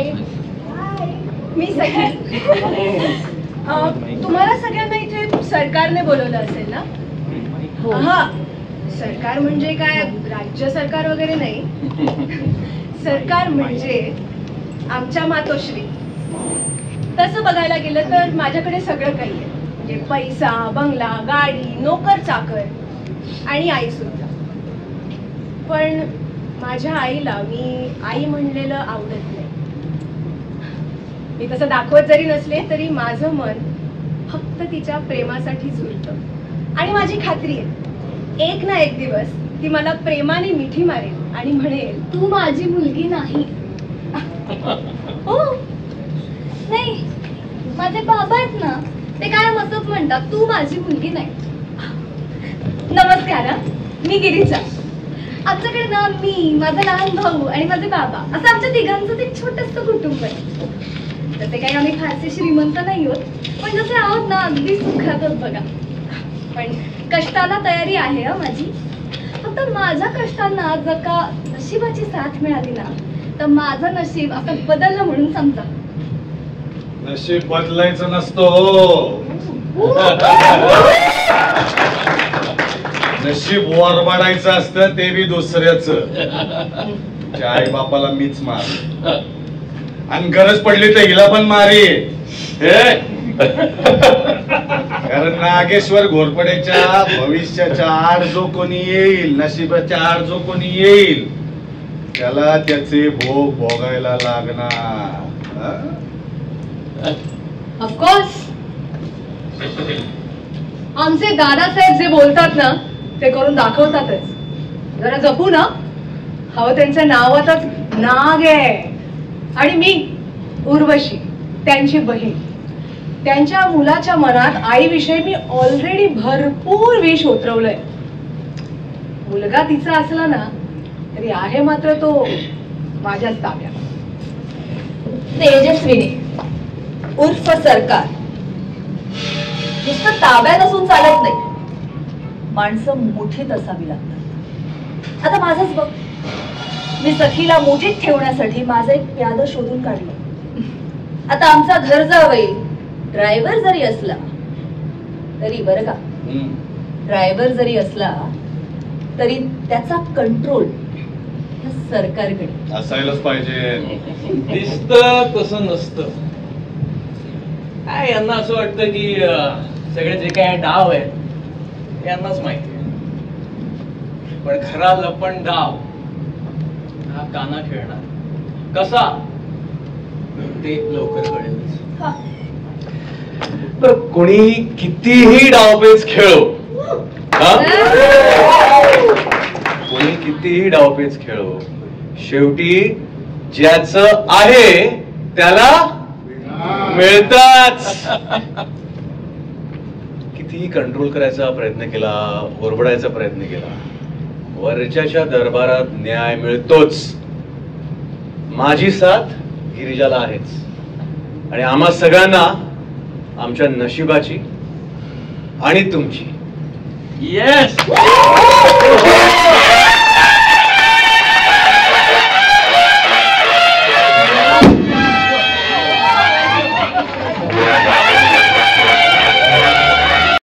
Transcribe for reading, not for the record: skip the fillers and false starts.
हाय, मी सखी. तुम्हाला सगळ्यांना इथे सरकारने बोलवलं असेल ना? हा, सरकार म्हणजे काय राज्य सरकार वगैरे नाही. सरकार म्हणजे आमच्या मातोश्री. तसं बघायला गेलं तर माझ्याकडे सगळं काही आहे, म्हणजे पैसा, बंगला, गाडी, नोकर चाकर आणि आई सुद्धा. पण माझ्या आईला मी आई म्हणलेलं आवडत नाही. मी तसं दाखवत जरी नसले तरी माझं मन फक्त तिच्या प्रेमासाठी झुलतं. आणि माझी खात्री आहे एक ना एक दिवस ती मला प्रेमाने मिठी मारेल आणि म्हणेल, तू माझी मुलगी नाही. हो नाही, माझे बाबा आहेत ना, ते काय असंच म्हणतात, तू माझी मुलगी नाही. नमस्कार, मी गिरीजा. आमच्याकडे ना मी, माझा लहान भाऊ आणि माझे बाबा असं आमच्या तिघांचं एक छोटंसं कुटुंब आहे. तसे काही आम्ही फारसे श्रीमंत नाही होत, पण जसे आहोत ना अगदी सुखातच बघा. पण कष्टाला तयारी आहे माझी. फक्त माझ्या कष्टांना जर का नशिबाची साथ मिळाली ना, तर माझं नशीब असं बदललं म्हणून समजा. नशीब बदलायचं नसतो, नशीब वरबाडायचं असतं, ते बी दुसऱ्याच. आई बापाला मीच मार आणि गरज पडली तर हिला पण मारी. कारण नागेश्वर घोरपड्याच्या भविष्याच्या आड जो कोणी येईल, नशिबाच्या आड जो कोणी येईल, त्याला त्याचे भोग भोगायला लागणार. ऑफकोर्स आमचे दादासाहेब जे बोलतात ना ते करून दाखवतातच. जरा जपू ना, हवं त्यांच्या नावातच नाग आहे. आणि मी उर्वशी, त्यांची बहीण. त्यांच्या मुलाच्या मनात आईविषयी मी ऑलरेडी भरपूर विष उतरवलंय. मुलगा तिचा असला ना तरी आहे मात्र तो माझ्याच ताब्यात. तेजस्विनी उर्फ सरकार नुसतं ताब्यात असून चालत नाही, माणसं मुठीत असावी लागतात. आता माझंच बघ, मी सखीला मुठीत ठेवण्यासाठी माझं एक प्याद शोधून काढलं. आता आमचा घर जावई ड्रायव्हर जरी असला तरी, बरं का, ड्रायव्हर जरी असला तरी त्याचा कंट्रोल सरकारकडे असायलाच पाहिजे. दिसतं तसं नसतं. काय यांना असं वाटतं की सगळे जे काय डाव आहेत यांनाच माहिती आहे, पण खरा लपण डाव हा काना खेळणार कसा ते लवकर कळेल. कोणी कितीही डावपेच खेळो, कोणी कितीही डावपेच खेळो, शेवटी ज्याचं आहे त्याला मिळताच. कितीही कंट्रोल करायचा प्रयत्न केला, ओरबडायचा प्रयत्न केला, वरच्याच्या दरबारात न्याय मिळतोच. माझी साथ गिरिजाला आहेच आणि आम्हा सगळ्यांना आमच्या नशिबाची आणि तुमची. येस